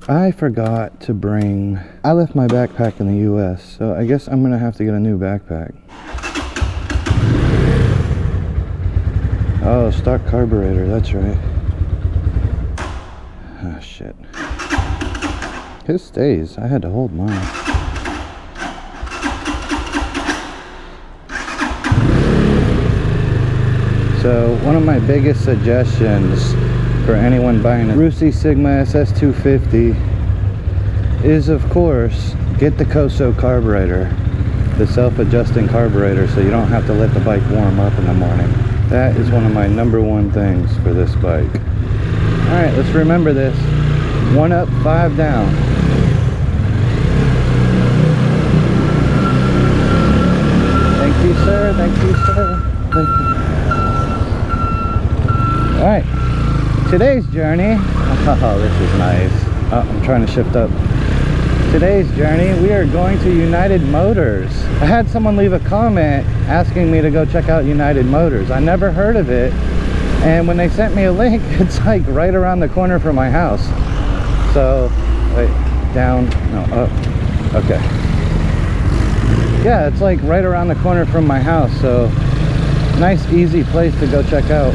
I forgot to bring... I left my backpack in the US, so I guess I'm gonna have to get a new backpack. Oh, stock carburetor, that's right. Oh, shit. His stays. I had to hold mine. So, one of my biggest suggestions for anyone buying a Rusi Sigma SS250 is, of course, get the Koso carburetor, the self-adjusting carburetor, so you don't have to let the bike warm up in the morning. That is one of my #1 things for this bike. Alright, let's remember this. 1 up, 5 down. Thank you, sir. Thank you, sir. Thank you. Alright. Today's journey, oh, this is nice. Oh, I'm trying to shift up. Today's journey, we are going to United Motors. I had someone leave a comment asking me to go check out United Motors. I never heard of it, and when they sent me a link, it's like right around the corner from my house. So, wait, down, no, up, okay. Yeah, it's like right around the corner from my house, so nice, easy place to go check out.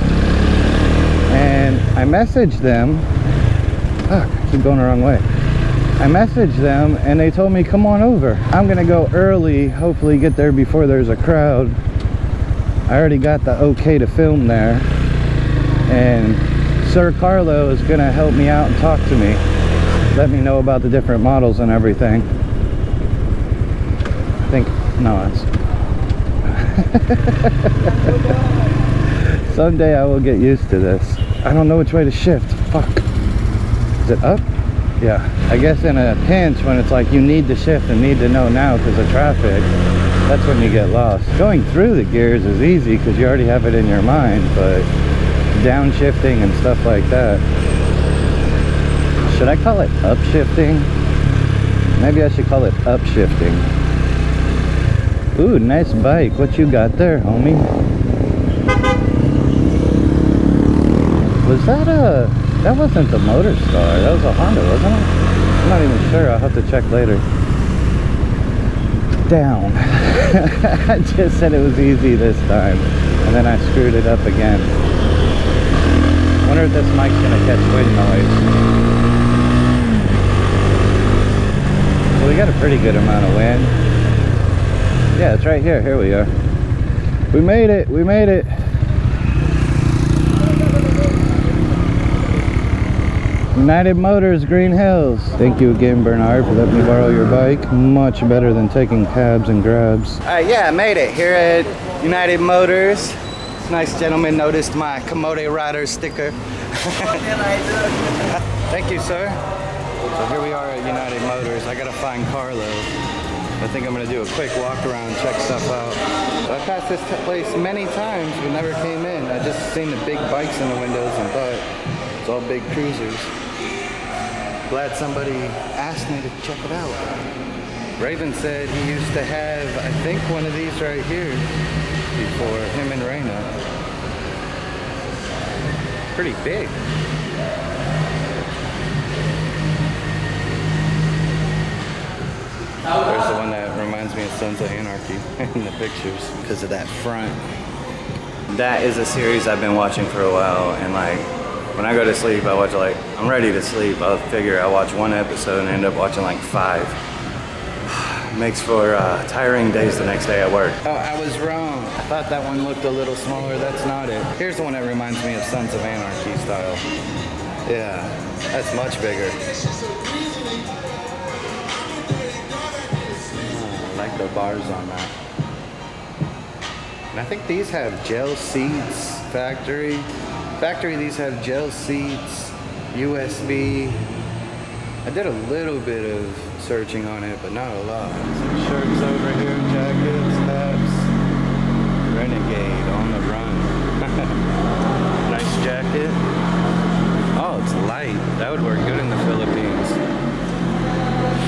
And I messaged them. Fuck, I keep going the wrong way. I messaged them and they told me come on over. I'm gonna go early, hopefully get there before there's a crowd. I already got the okay to film there, and Sir Carlo is gonna help me out and talk to me, let me know about the different models and everything. I think, no, it's someday I will get used to this. I don't know which way to shift. Fuck. Is it up? Yeah. I guess in a pinch, when it's like you need to shift and need to know now because of traffic, that's when you get lost. Going through the gears is easy because you already have it in your mind, but downshifting and stuff like that. Should I call it upshifting? Maybe I should call it upshifting. Ooh, nice bike. What you got there, homie? Was that a... That wasn't the Motor Star. That was a Honda, wasn't it? I'm not even sure. I'll have to check later. Down. I just said it was easy this time, and then I screwed it up again. Wonder if this mic's gonna catch wind noise. Well, we got a pretty good amount of wind. Yeah, it's right here. Here we are. We made it. We made it. United Motors, Green Hills. Thank you again, Bernard, for letting me borrow your bike. Much better than taking cabs and grabs. Yeah, I made it here at United Motors. This nice gentleman noticed my Komodo Rider sticker. Thank you, sir. So here we are at United Motors. I gotta find Carlo. I think I'm gonna do a quick walk around, check stuff out. So I passed this place many times, but never came in. I just seen the big bikes in the windows and thought it's all big cruisers. Glad somebody asked me to check it out. Raven said he used to have, I think, one of these right here before, him and Raina. Pretty big. There's the one that reminds me of Sons of Anarchy in the pictures because of that front. That is a series I've been watching for a while, and like, when I go to sleep, I watch like, I'm ready to sleep, I'll figure I watch one episode and end up watching like 5. Makes for tiring days the next day at work. Oh, I was wrong. I thought that one looked a little smaller. That's not it. Here's the one that reminds me of Sons of Anarchy style. Yeah, that's much bigger. I like the bars on that. And I think these have gel seats, factory. These have gel seats, USB. I did a little bit of searching on it, but not a lot. Some shirts over here, jackets, hats. Renegade on the run. Nice jacket. Oh, it's light. That would work good in the Philippines.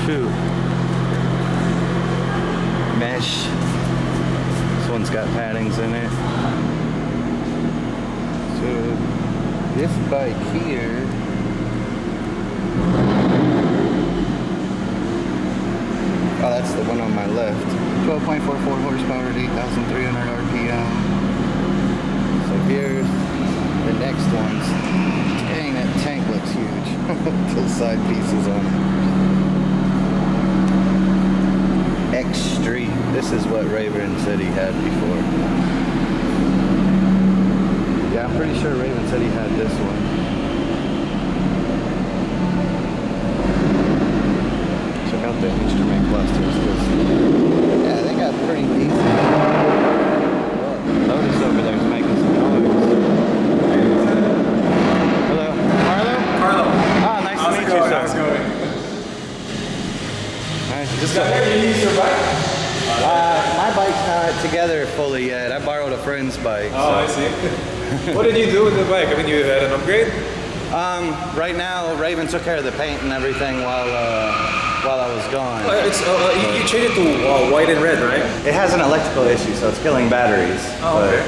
Shoot. Mesh. This one's got paddings in it. So this bike here that's the one on my left. 12.44 horsepower at 8,300 RPM. So here's the next ones. Dang, that tank looks huge. The side pieces on it. X Street. This is what Raven said he had before. Yeah, I'm pretty sure Raven said he had this one. Check out the instrument clusters, because yeah, they got pretty decent. Lotus over there is making some noise. Hello, Carlo? Carlo. Ah, nice to meet you, sir. How's it going? Nice. Just got here. You use your bike? My bike's not together fully yet. I borrowed a friend's bike. Oh, I see. What did you do with the bike? I mean, you had an upgrade? Right now, Raven took care of the paint and everything while I was gone. You changed it to white and red, right? It has an electrical issue, so it's killing batteries. Oh, okay.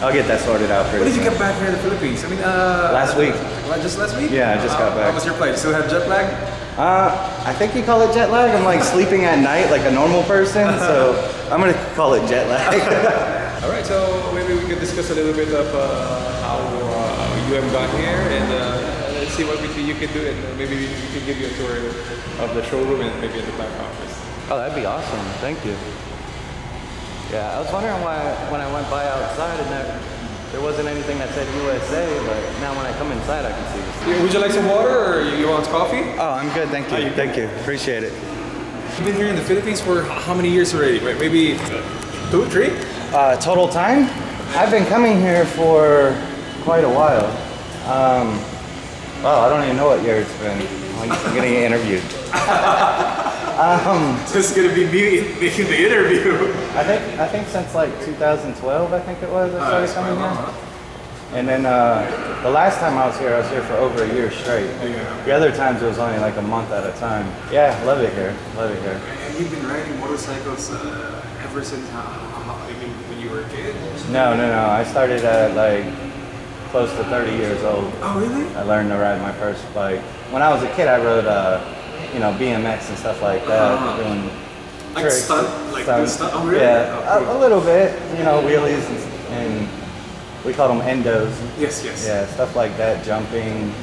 I'll get that sorted out pretty When did you soon. get back here in the Philippines? I mean, last week. Just last week? Yeah, I just got back. How was your flight? You still have jet lag? I think you call it jet lag. I'm like sleeping at night like a normal person, so I'm gonna call it jet lag. All right, so maybe we could discuss a little bit of how UM got here, and let's see what you can do, and maybe we can give you a tour of the showroom and maybe in the back office. Oh, that'd be awesome. Thank you. Yeah, I was wondering why when I went by outside and there wasn't anything that said USA, but now when I come inside, I can see this. Would you like some water, or you want coffee? Oh, I'm good. Thank you. Thank you. Appreciate it. You've been here in the Philippines for how many years already? Maybe 2, 3? Total time? I've been coming here for quite a while. Well, I don't even know what year it's been. I'm getting interviewed. Just gonna be me making the interview. I think since like 2012, I think it was, I started coming here. And then the last time I was here for over a year straight. Yeah. The other times it was only like a month at a time. Yeah, love it here. Love it here. And you've been riding motorcycles ever since when you were a kid? No. I started at like close to 30 years old. Oh, really? I learned to ride my first bike. When I was a kid, I rode, BMX and stuff like that, doing Like tricks, stunt? Like stunts. stunt? Oh, really? Yeah, Okay. a little bit, wheelies and we call them endos. Yes. Yeah, stuff like that, jumping,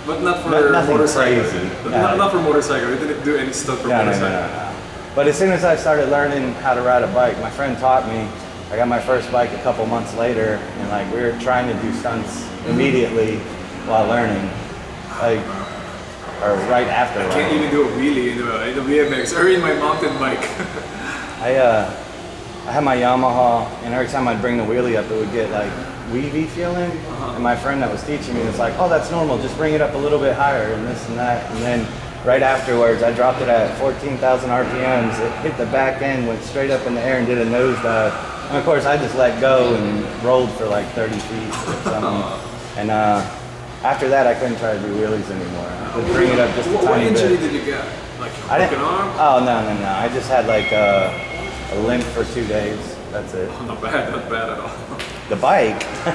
But not for nothing motorcycle. crazy. Not for motorcycle. You didn't do any stuff for motorcycle. No. But as soon as I started learning how to ride a bike, my friend taught me. I got my first bike a couple months later, and like we were trying to do stunts immediately while learning, or right after. I can't even do a wheelie in the BMX or in my mountain bike. I had my Yamaha, and every time I'd bring the wheelie up, it would get like weavy feeling. And my friend that was teaching me was like, "Oh, that's normal. Just bring it up a little bit higher, and this and that." And then right afterwards, I dropped it at 14,000 RPMs. It hit the back end, went straight up in the air, and did a nosedive. And of course, I just let go and rolled for like 30 feet or something. And after that, I couldn't try to do wheelies anymore. I could bring it up just a What tiny injury bit. did you get? Like a I didn't. broken arm? Oh no! I just had like a limp for 2 days. That's it. Oh, not bad at all. The bike. I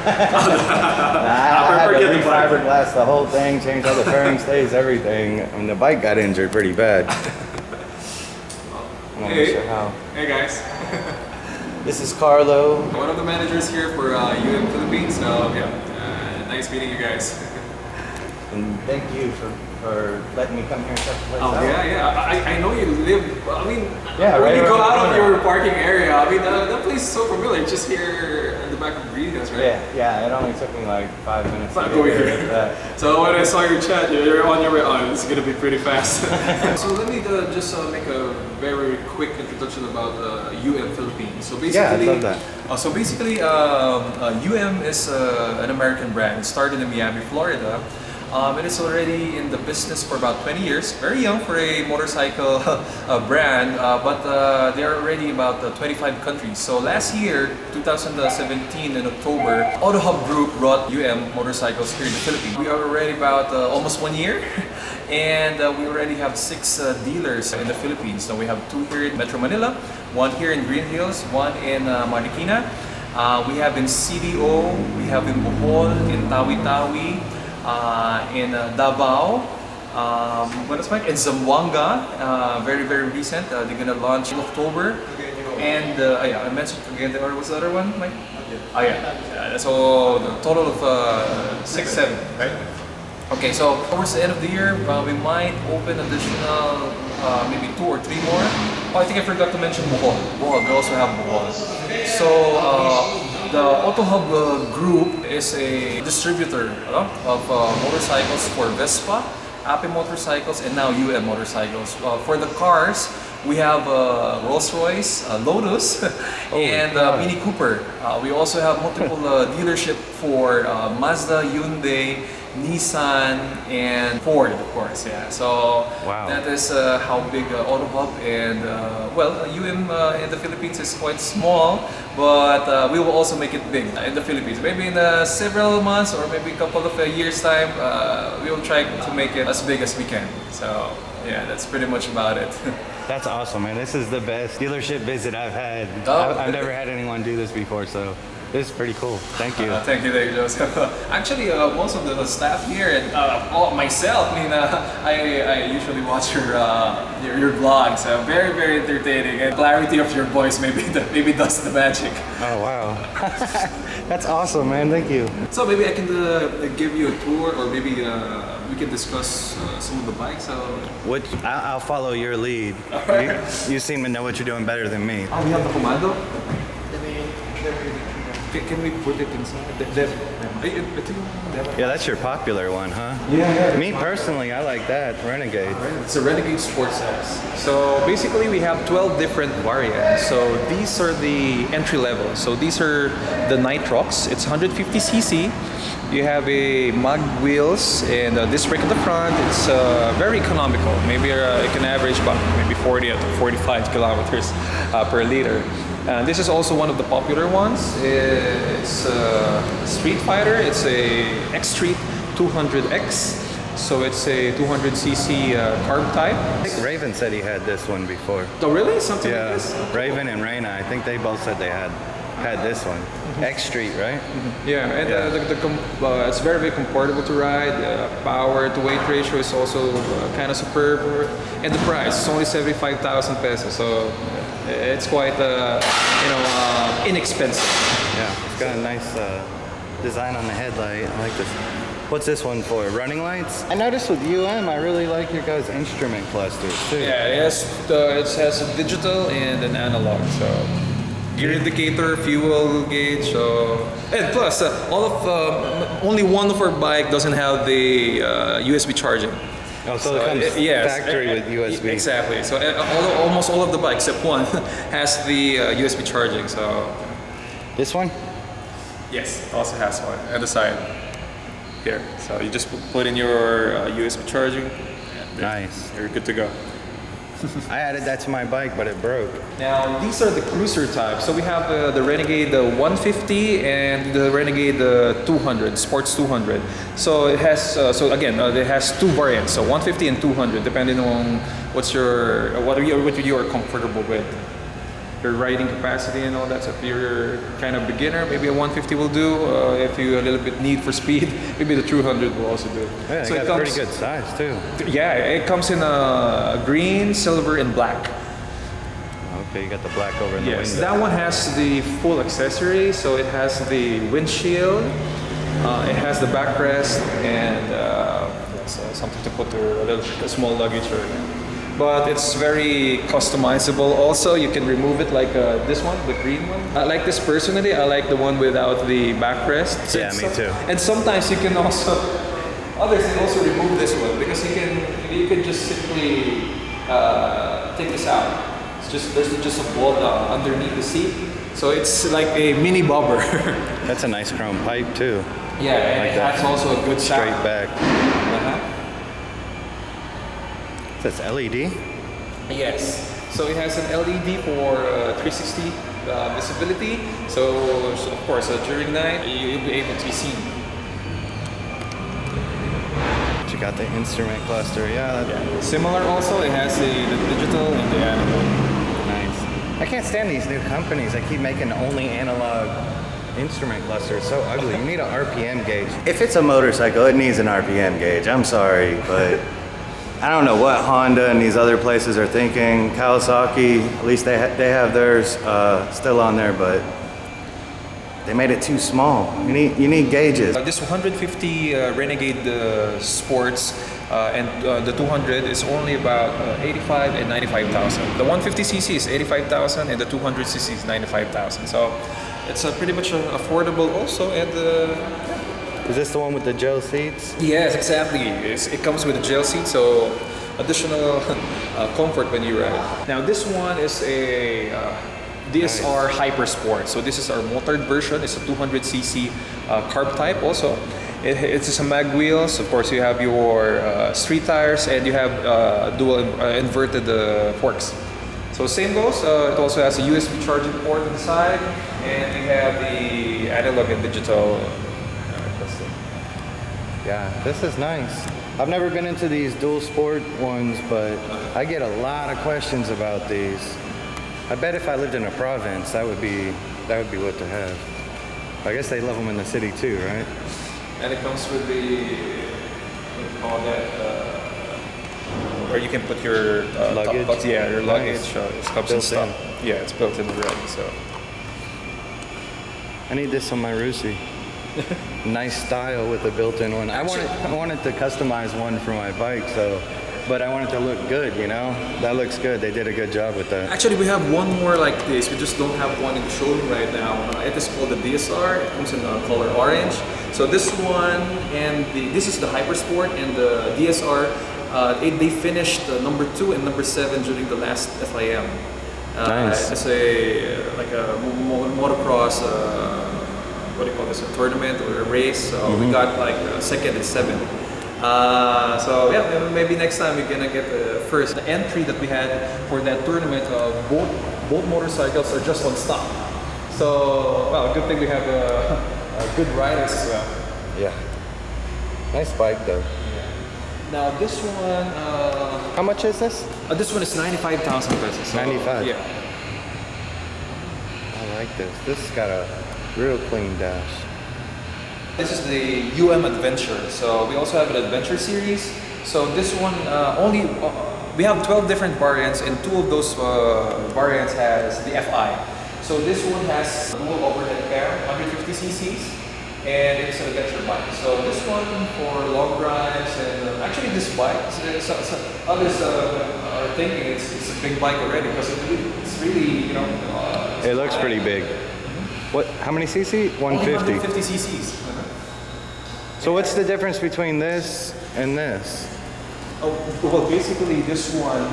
had to re-fiberglass the whole thing, change all the fairing stays, everything. I mean, the bike got injured pretty bad. I'm not sure how. Hey guys. This is Carlo. One of the managers here for UM Philippines. So yeah, nice meeting you guys. And thank you for letting me come here and check the place out. Yeah. I know you live. I mean, Yeah, when right you go around the out of corner. your parking area, I mean, that place is so familiar. Just here in the back of Green Hills, right? Yeah. It only took me like 5 minutes to Not get going here. here. So when I saw your chat, you're on your way. Oh, this is gonna be pretty fast. So let me just make a very quick introduction about UM Philippines. So basically, Yeah, I love that. So basically, UM is an American brand. It started in Miami, Florida. It is already in the business for about 20 years. Very young for a motorcycle brand, but they're already about 25 countries. So last year, 2017 in October, AutoHub Group brought UM motorcycles here in the Philippines. We are already about almost 1 year. And we already have 6 dealers in the Philippines. So we have 2 here in Metro Manila, 1 here in Green Hills, 1 in Marikina. We have in CDO, we have in Bohol, in Tawi-Tawi, in Davao, What is Mike? It's Zamboanga, very recent. They're gonna launch in October. And yeah, I mentioned again, or what's the other one, Mike? Oh yeah. So the total of 6, 7, right? Okay, so towards the end of the year, we might open additional maybe 2 or 3 more. Oh, I think I forgot to mention Bohol. We also have Bohol. So the Auto Hub group is a distributor of motorcycles for Vespa, Ape motorcycles, and now motorcycles. For the cars, we have Rolls-Royce, Lotus, and Mini Cooper. We also have multiple dealership for Mazda, Hyundai, Nissan, and Ford, of course. Yeah. So that is how big Auto Hub and well, in the Philippines is quite small, but we will also make it big in the Philippines. Maybe in several months or maybe a couple of years time, we will try to make it as big as we can. So yeah, that's pretty much about it. That's awesome, man. This is the best dealership visit I've had. I've never had anyone do this before, so this is pretty cool. Thank you. Thank you, Joseph. Actually, most of the staff here and myself, I mean, I usually watch your vlogs. Very entertaining, and clarity of your voice maybe does the magic. Oh wow, that's awesome, man. Thank you. So maybe I can give you a tour, or maybe we can discuss some of the bikes. I'll follow your lead. Right. You seem to know what you're doing better than me. Oh, we have the Commando. Can we put it inside? Yeah, that's your popular one, huh? Yeah. Me personally, I like that Renegade. It's a Renegade Sports X. So basically, we have 12 different variants. So these are the entry level. So these are the Nitrox. It's 150cc. You have a mag wheels and a disc brake at the front. It's very economical. Maybe it can average about maybe 40 to 45 kilometers per liter. This is also one of the popular ones. It's Street Fighter. It's a X Street 200X. So it's a 200cc carb type. I think Raven said he had this one before. Oh really? Something like this? Raven and Reina, I think they both said they had this one. X Street, right? Yeah, and it's very comfortable to ride. Power to weight ratio is also kind of superb. And the price is only 75,000 pesos. So it's quite inexpensive. Yeah, it's got a nice design on the headlight. I like this. What's this one for? Running lights? I noticed with I really like your guys' instrument clusters too. Yeah, it has a digital and an analog. So gear indicator, fuel gauge, and plus only one of our bike doesn't have the USB charging. Oh, so it comes factory with USB. Exactly. So almost all of the bikes except one has the USB charging. So this one? Yes, it also has one on the side here. So you just put in your USB charging. Nice. You're good to go. I added that to my bike, but it broke. Now these are the cruiser types. So we have the Renegade 150 and the Renegade 200, Sports 200. So it has it has 2 variants, so 150 and 200, depending on what you are comfortable with. Your riding capacity and all that. So if you're kind of beginner, maybe a 150 will do. If you a little bit need for speed, maybe the 200 will also do. Yeah, so it got pretty good size too. Yeah, it comes in green, silver, and black. Okay, you got the black over in the window. That one has the full accessory. So it has the windshield, it has the backrest, and something to put a small luggage or. But it's very customizable. Also, you can remove it like this one, the green one. I like this personally. I like the one without the backrest. Yeah, me too. And sometimes you can also, others can also remove this one because you can just simply take this out. There's just a bolt underneath the seat, so it's like a mini bobber. That's a nice chrome pipe too. Yeah, and it has also a good straight back. That's LED? Yes. So it has an LED for 360 visibility. So of course, during night, you'll be able to be seen. You got the instrument cluster, yeah. Similar also, it has the digital and the analog. Nice. I can't stand these new companies that keep making only analog instrument cluster. It's so ugly. You need an RPM gauge. If it's a motorcycle, it needs an RPM gauge. I'm sorry, but I don't know what Honda and these other places are thinking. Kawasaki, at least they have theirs still on there, but they made it too small. You need gauges. This 150 Renegade Sports and the 200 is only about 85 and 95,000. The 150cc is 85,000 and the 200cc is 95,000. So it's pretty much affordable also. And is this the one with the gel seats? yes, exactly. It comes with a gel seat, so additional comfort when you ride. Now this one is a DSR Hyper Sport. So this is our motored version. It's a 200cc carb type also. It's just a mag wheels. Of course, you have your street tires and you have dual inverted forks. So same goes. It also has a USB charging port on the side, and you have the analog and digital. Yeah, this is nice. I've never been into these dual sport ones, but I get a lot of questions about these. I bet if I lived in a province, that would be what to have. I guess they love them in the city too, right? And it comes with the, what do you call that, where you can put your luggage. Yeah, your luggage. Nice. It comes in stock. Yeah, it's built in already. So I need this on my Rusi. Nice style with a built-in one. I wanted to customize one for my bike, but I want it to look good, you know? That looks good. They did a good job with that. actually, we have one more like this. We just don't have one in the showroom right now. It is called the DSR. It comes in color orange. So this one and this is the Hyper Sport and the DSR. They finished number 2 and number 7 during the last FIM. Nice. It's like a motocross. What do you call this? A tournament or a race. So we got like 2nd and 7th. So yeah, maybe next time we're gonna get the first. The entry that we had for that tournament, both motorcycles are just on stock. So well, good thing we have good riders as well. Yeah. Nice bike though. Now this one, How much is this? this one is 95,000 pesos. So, 95? Yeah. I like this. This has got a real clean dash. This is the Adventure. So we also have an Adventure series. So this one we have 12 different variants, and 2 of those variants has the FI. So this one has dual overhead cam, 150 cc's, and it's an adventure bike. So this one for long drives, and actually this bike, others are thinking it's a big bike already because it's really, you know. It looks pretty big. What? How many cc? 150. 150 cc's. So what's the difference between this and this? Oh, well, basically this one,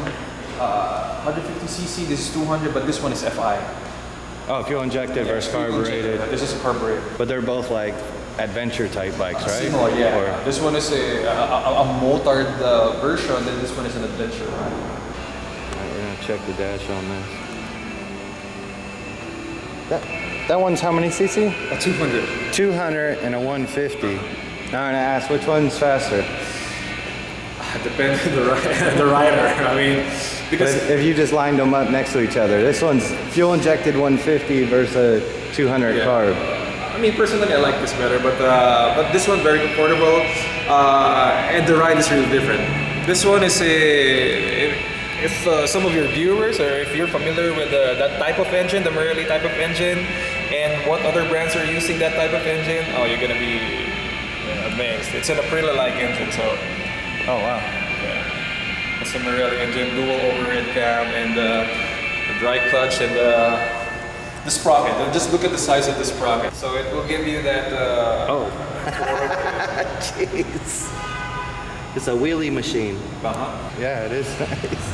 150 cc. This is 200, but this one is FI. Oh, fuel injected versus carbureted. This is a carbureted. But they're both like adventure type bikes, right? Similar, yeah. Or, this one is a motored version, then this one is an adventure. Alright, we're gonna check the dash on this. That one's how many cc? A 200. 200 and a 150. Now I'm gonna ask, which one's faster? Depends on the rider. I mean, because if you just lined them up next to each other, this one's fuel injected 150 versus a 200 carb. I mean, personally, I like this better, but this one very affordable, and the ride is really different. This one is if some of your viewers, or if you're familiar with that type of engine, the Marelli type of engine, and what other brands are using that type of engine, oh, you're gonna be amazed. It's an Aprilia-like engine, so. Oh wow. Yeah. It's a Marelli engine, dual overhead cam, and the dry clutch, and the sprocket. Just look at the size of the sprocket. So it will give you that. Jeez. It's a wheelie machine. Yeah, it is nice.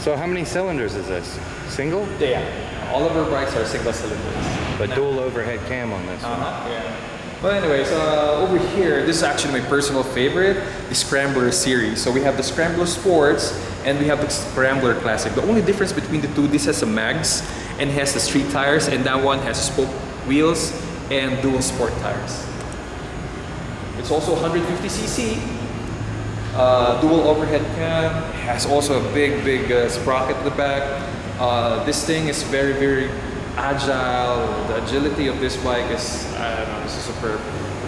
So how many cylinders is this? Single? Yeah. All of our bikes are single cylinders. But dual overhead cam on this one. Yeah. But anyways, over here, this is actually my personal favorite, the Scrambler series. So we have the Scrambler Sports and we have the Scrambler Classic. The only difference between the two, this has a mags and has the street tires, and that one has spoke wheels and dual sport tires. It's also 150cc, dual overhead cam, has also a big sprocket at the back. This thing is very agile. The agility of this bike is, I don't know, this is superb.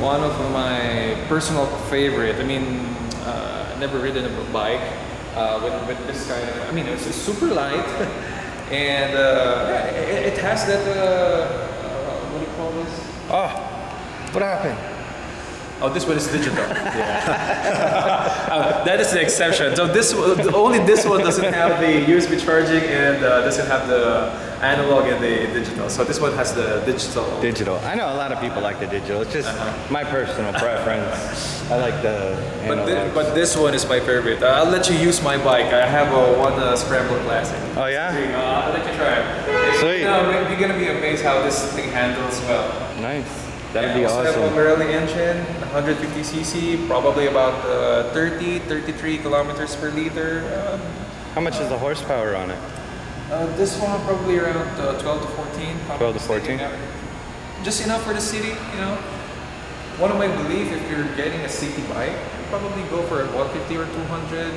one of my personal favorite. I mean, never ridden a bike with this kind of. I mean, it's super light, and it has that. What do you call this? Oh, what happened? Oh, this one is digital. Yeah. That is the exception. So only this one doesn't have the USB charging and doesn't have the analog and the digital. So this one has the digital. Digital. I know a lot of people like the digital. It's just my personal preference. I like the analog. But this one is my favorite. I'll let you use my bike. I have one Scrambler Classic. Oh yeah? I'll let you try it. Sweet. You're gonna be amazed how this thing handles well. Nice. That'd be I also have a awesome. Pirelli engine, 150cc, probably about 33 kilometers per liter. How much is the horsepower on it? This one probably around 12 to 14. 12 to 14? Just enough for the city, you know. One of my belief, if you're getting a city bike, you probably go for a 150 or 200.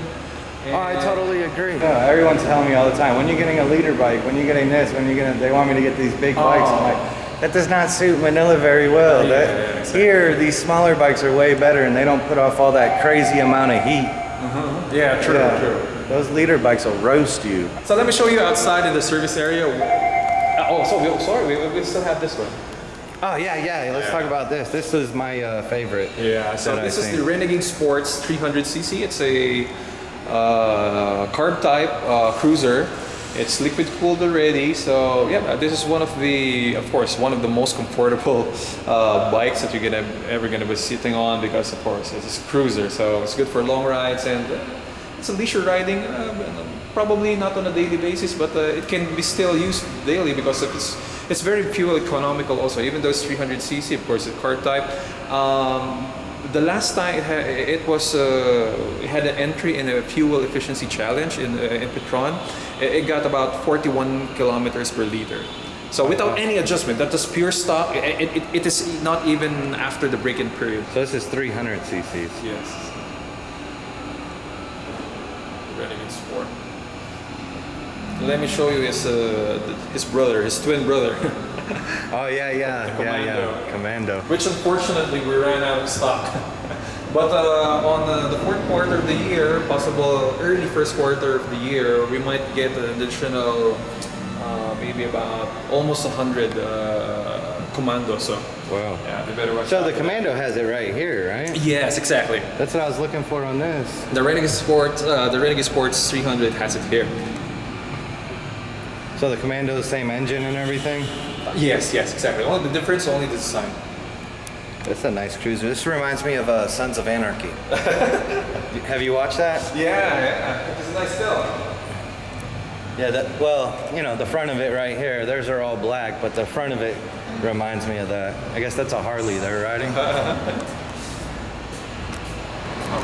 Oh, I totally agree. Yeah, everyone's telling me all the time, when you're getting a liter bike, when you're getting this, they want me to get these big bikes. I'm like, that does not suit Manila very well. Exactly. Here, these smaller bikes are way better and they don't put off all that crazy amount of heat. Yeah, true, true. Those liter bikes will roast you. So let me show you outside in the service area. We still have this one. Oh yeah, let's talk about this. This is my favorite. Yeah, so this is the Renegade Sports 300cc. It's a carb type cruiser. It's liquid cooled already, so yeah, this is one of the most comfortable bikes that you're ever gonna be sitting on, because of course it's a cruiser, so it's good for long rides, and it's a leisure riding, probably not on a daily basis, but it can be still used daily because it's very fuel economical also, even though it's 300cc, of course, it's car type. The last time it had an entry in a fuel efficiency challenge in Petron. It got about 41 kilometers per liter. So without any adjustment, that is pure stock. It is not even after the break-in period. So this is 300 cc's. Yes. Renegade Sport. Let me show you his brother, his twin brother. Oh yeah. Commando. Which unfortunately we ran out of stock. But on the fourth quarter of the year, possible early first quarter of the year, we might get an additional maybe about almost 100 Commando. So wow. Yeah, we better watch. So the Commando has it right here, right? Yes, exactly. That's what I was looking for on this. The Renegade Sports 300 has it here. So the Commando, the same engine and everything? Yes, exactly. Only the difference, only the design. That's a nice cruiser. This reminds me of Sons of Anarchy. Have you watched that? Yeah. It's a nice still. Yeah, the front of it right here, theirs are all black, but the front of it reminds me of that. I guess that's a Harley they're riding. All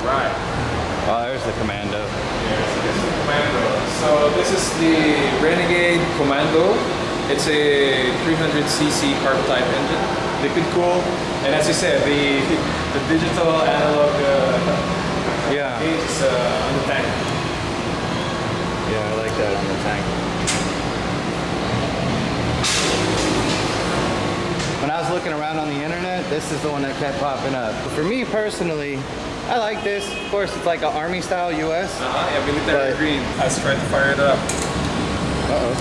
right. Oh, there's the Commando. Yes, this is the Commando. So this is the Renegade Commando. It's a 300cc carb type engine, liquid cooled, and as you said, the digital analog gauge is on the tank. Yeah, I like that on the tank. When I was looking around on the internet, this is the one that kept popping up. For me personally, I like this. Of course, it's like an Army style US. Yeah, military green. Let's try to fire it up. Uh-oh.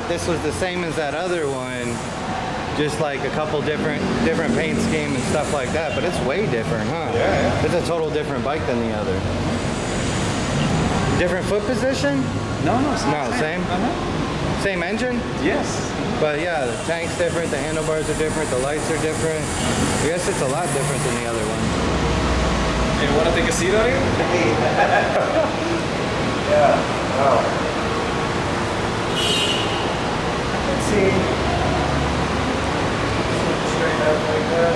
This was the same as that other one, just like a couple different paint scheme and stuff like that, but it's way different, huh? Yeah. It's a total different bike than the other. Different foot position? No, it's not. No, same? Same engine? Yes. But yeah, the tank's different, the handlebars are different, the lights are different. I guess it's a lot different than the other one. Hey, you want to take a seat on it? Yeah. Wow. Let's see. Straight up like that.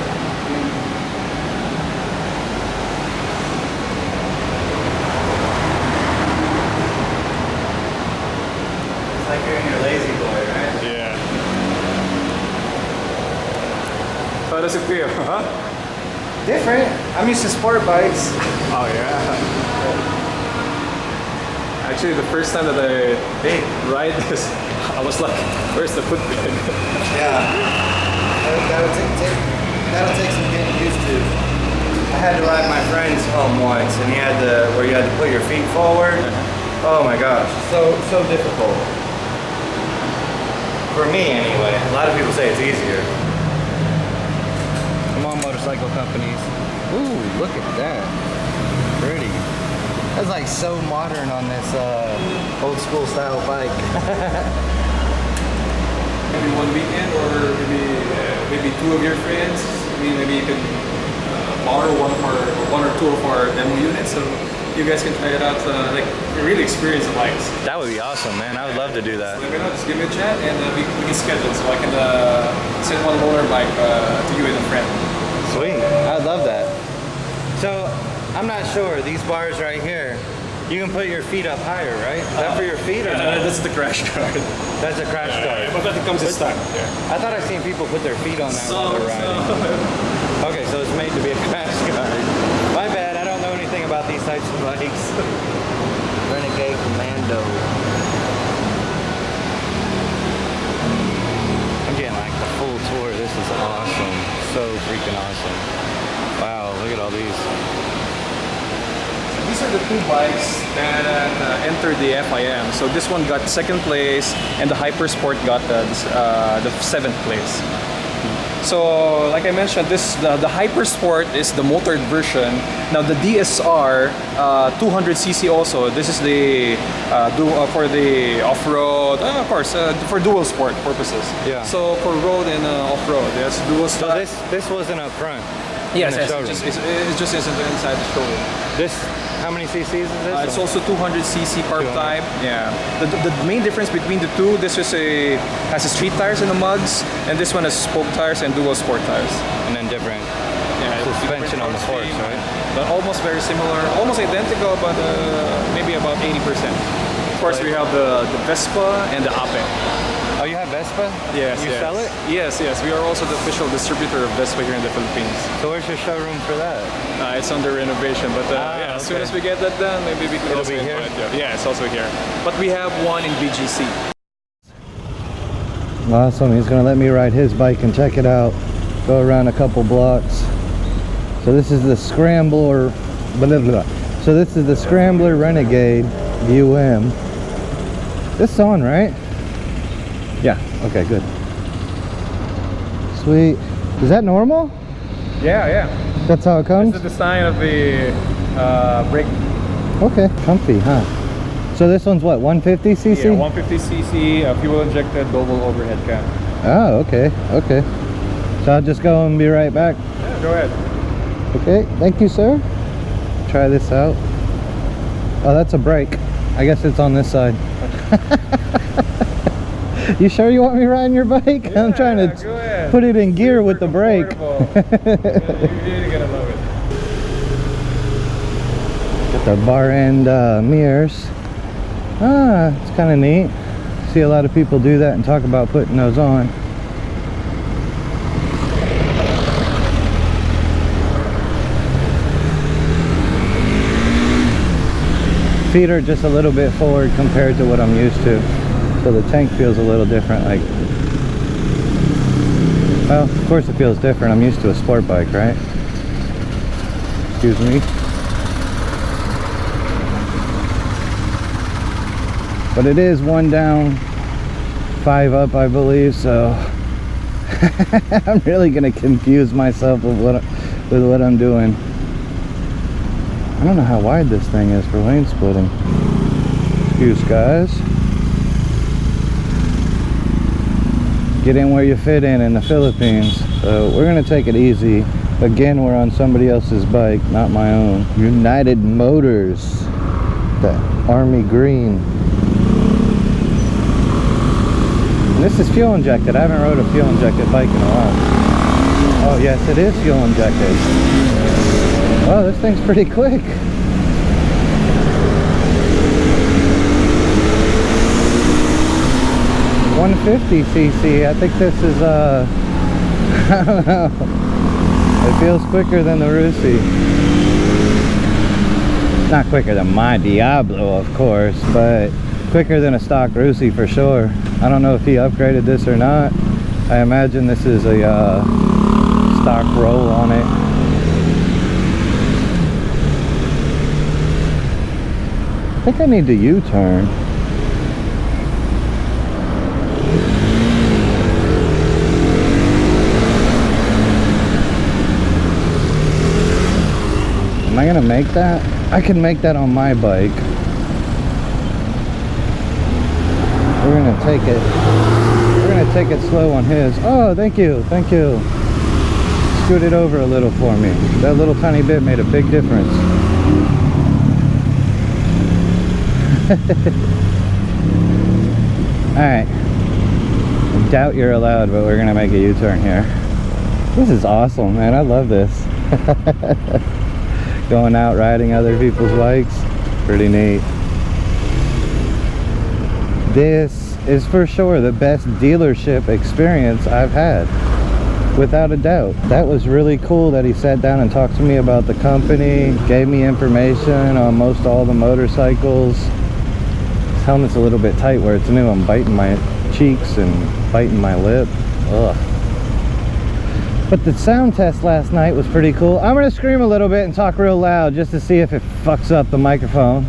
How does it feel? Huh? Different. I'm used to sport bikes. Oh yeah. Actually, the first time that I ride this, I was like, "Where's the footbed?" Yeah. That'll take some getting used to. I had to ride my friend's home once, and he had where you had to put your feet forward. Oh my gosh, so difficult. For me, anyway. A lot of people say it's easier. Come on, motorcycle companies. Ooh, look at that. Pretty. That's like so modern on this old school style bike. Maybe one weekend, or maybe two of your friends. Maybe you can borrow one or two of our demo units, so you guys can try it out. Like really experience the bikes. That would be awesome, man. I would love to do that. So let me know. Just give me a chat, and we can schedule so I can send one loaner bike to you and a friend. Sweet. I'd love that. So I'm not sure. These bars right here, you can put your feet up higher, right? Is that for your feet or no? That's the crash guard. That's a crash guard. But that comes in stock. I thought I've seen people put their feet on that while they're riding. Okay, so it's made to be a crash guard. My bad, I don't know anything about these types of bikes. Renegade Commando. I'm getting like the full tour. This is awesome. So freaking awesome. Wow, look at all these. These are the two bikes that entered the FIM. So this one got 2nd place, and the Hypersport got the 7th place. So, like I mentioned, the Hypersport is the motored version. Now the DSR 200cc also. This is the for the off-road, of course, for dual sport purposes. Yeah. So for road and off-road, yes, dual. So this wasn't up front. Yes, in the it's just inside the showroom. This, how many cc's is this? It's also 200cc carb type. Yeah. The main difference between the two, this has a street tires in the mugs, and this one has spoke tires and dual sport tires. And then different suspension different on the forks, right? But almost very similar, almost identical, but maybe about 80%. Of course, we have the Vespa and the Ape. Oh, you have Vespa? Yes. You sell it? Yes. We are also the official distributor of Vespa here in the Philippines. So where's your showroom for that? It's under renovation, but as soon as we get that done, maybe we can It'll also be here? Yeah, it's also here. But we have one in BGC. Awesome. He's going to let me ride his bike and check it out. Go around a couple blocks. So this is the Scrambler. So this is the Scrambler Renegade UM. This is on, right? Yeah. Okay, good. Sweet. Is that normal? Yeah. That's how it comes? This is the sign of the brake. Okay. Comfy, huh? So this one's what, 150cc? Yeah, 150cc, fuel injected, double overhead cam. Oh, okay. So I'll just go and be right back. Yeah, go ahead. Okay, thank you, sir. Try this out. Oh, that's a brake. I guess it's on this side. You sure you want me riding your bike? Yeah, I'm trying to put it in gear with the brake. You're really gonna love it. Get the bar end mirrors. It's kind of neat. See a lot of people do that and talk about putting those on. Feet are just a little bit forward compared to what I'm used to, so the tank feels a little different. Like, well, of course it feels different. I'm used to a sport bike, right? Excuse me. But it is 1 down, 5 up, I believe, so I'm really gonna confuse myself with what I'm doing. I don't know how wide this thing is for lane splitting. Excuse, guys. Get in where you fit in the Philippines. So we're gonna take it easy. Again, we're on somebody else's bike, not my own. United Motors, the army green. And this is fuel injected. I haven't rode a fuel injected bike in a while. Oh yes, it is fuel injected. Oh, this thing's pretty quick. $150cc. I think this is I don't know. It feels quicker than the Rusi. Not quicker than my Diablo, of course, but quicker than a stock Rusi for sure. I don't know if he upgraded this or not. I imagine this is a stock roll on it. I think I need to U-turn. Am I gonna make that? I can make that on my bike. We're gonna take it. We're gonna take it slow on his. Oh, thank you, thank you. Scoot it over a little for me. That little tiny bit made a big difference. Alright. I doubt you're allowed, but we're gonna make a U-turn here. This is awesome, man. I love this. Going out riding other people's bikes. Pretty neat. This is for sure the best dealership experience I've had. Without a doubt. That was really cool that he sat down and talked to me about the company, gave me information on most all the motorcycles. This helmet's a little bit tight where it's new. I'm biting my cheeks and biting my lip. Ugh. But the sound test last night was pretty cool. I'm gonna scream a little bit and talk real loud just to see if it fucks up the microphone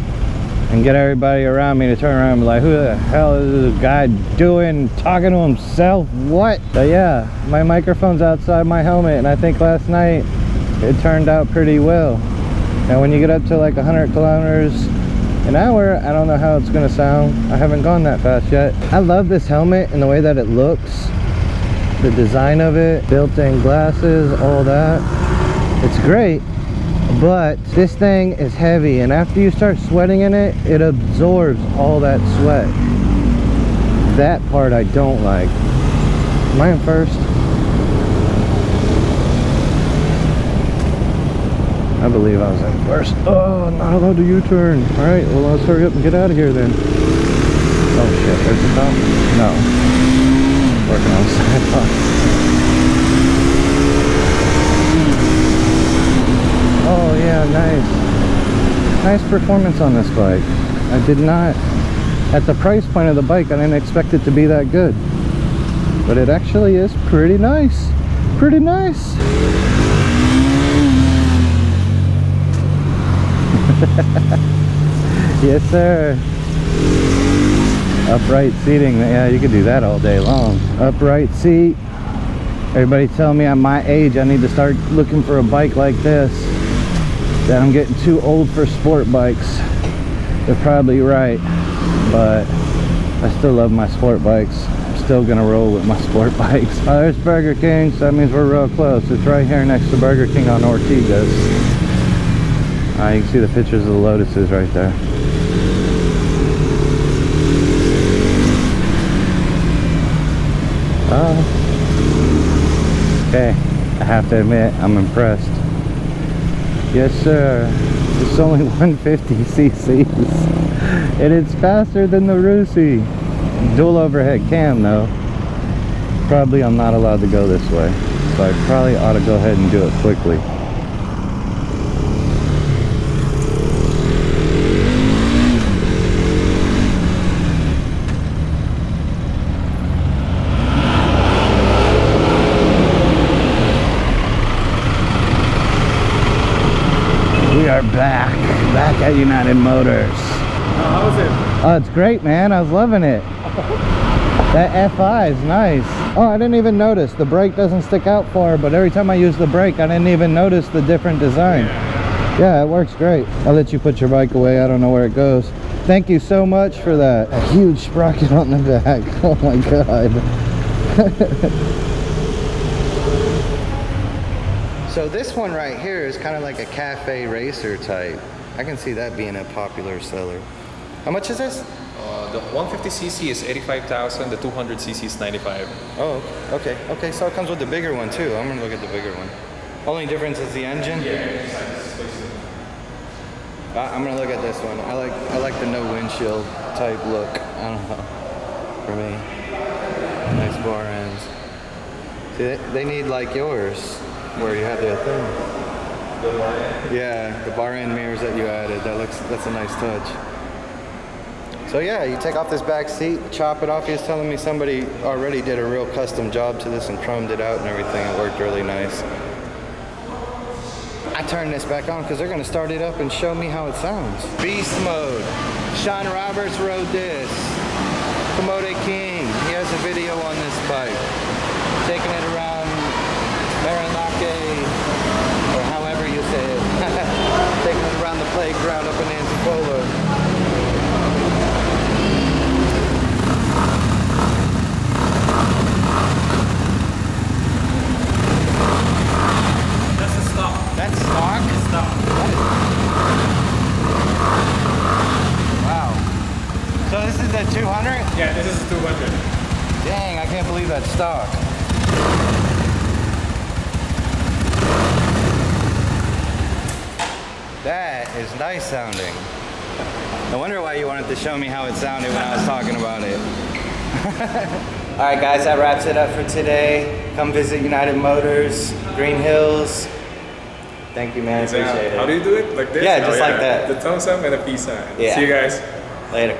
and get everybody around me to turn around and be like, who the hell is this guy doing, talking to himself, what? But yeah, my microphone's outside my helmet, and I think last night it turned out pretty well. Now when you get up to like 100 kilometers an hour, I don't know how it's gonna sound. I haven't gone that fast yet. I love this helmet and the way that it looks, the design of it, built-in glasses, all that. It's great. But this thing is heavy, and after you start sweating in it, it absorbs all that sweat. That part I don't like. Am I in first? I believe I was in first. Oh, not allowed to U-turn. Alright, well let's hurry up and get out of here then. Oh shit, there's the top? No. Working on the sidewalk. Oh yeah, nice performance on this bike. I did not, at the price point of the bike, I didn't expect it to be that good, but it actually is pretty nice. Yes sir. Upright seating, yeah, you could do that all day long. Upright seat. Everybody tell me at my age I need to start looking for a bike like this. That I'm getting too old for sport bikes. They're probably right, but I still love my sport bikes. I'm still gonna roll with my sport bikes. Oh, there's Burger King, so that means we're real close. It's right here next to Burger King on Ortigas. You can see the pictures of the Lotuses right there. Okay, I have to admit, I'm impressed. Yes sir, it's only 150 cc's and it's faster than the Rusi. Dual overhead cam though. Probably I'm not allowed to go this way, so I probably ought to go ahead and do it quickly. We are back at United Motors. How was it? Oh, it's great, man. I was loving it. That FI is nice. Oh, I didn't even notice. The brake doesn't stick out far, but every time I use the brake, I didn't even notice the different design. Yeah, it works great. I'll let you put your bike away. I don't know where it goes. Thank you so much for that. A huge sprocket on the back. Oh my God. So this one right here is kind of like a cafe racer type. I can see that being a popular seller. How much is this? The 150cc is 85,000. The 200cc is 95. Oh, okay. Okay, so it comes with the bigger one too. I'm gonna look at the bigger one. Only difference is the engine? Yeah. I'm gonna look at this one. I like the no windshield type look. I don't know. For me. Nice bar ends. See, they need like yours, where you have the thing. Yeah, the bar end mirrors that you added. That's a nice touch. So yeah, you take off this back seat, chop it off. He was telling me somebody already did a real custom job to this and chromed it out and everything. It worked really nice. I turned this back on because they're going to start it up and show me how it sounds. Beast mode. Sean Roberts rode this. Komodo King. He has a video on this bike. Taking it around Marinake, or however you say it. Taking it around the playground up in Antipola. That's a stock. That's stock? It's stock. Wow. So this is a 200? Yeah, this is 200. Dang, I can't believe that's stock. That is nice sounding. I wonder why you wanted to show me how it sounded when I was talking about it. Alright guys, that wraps it up for today. Come visit United Motors, Green Hills. Thank you, man. Appreciate it. How do you do it? Like this? Yeah, just like that. The thumbs up and a peace sign. Yeah. See you guys. Later.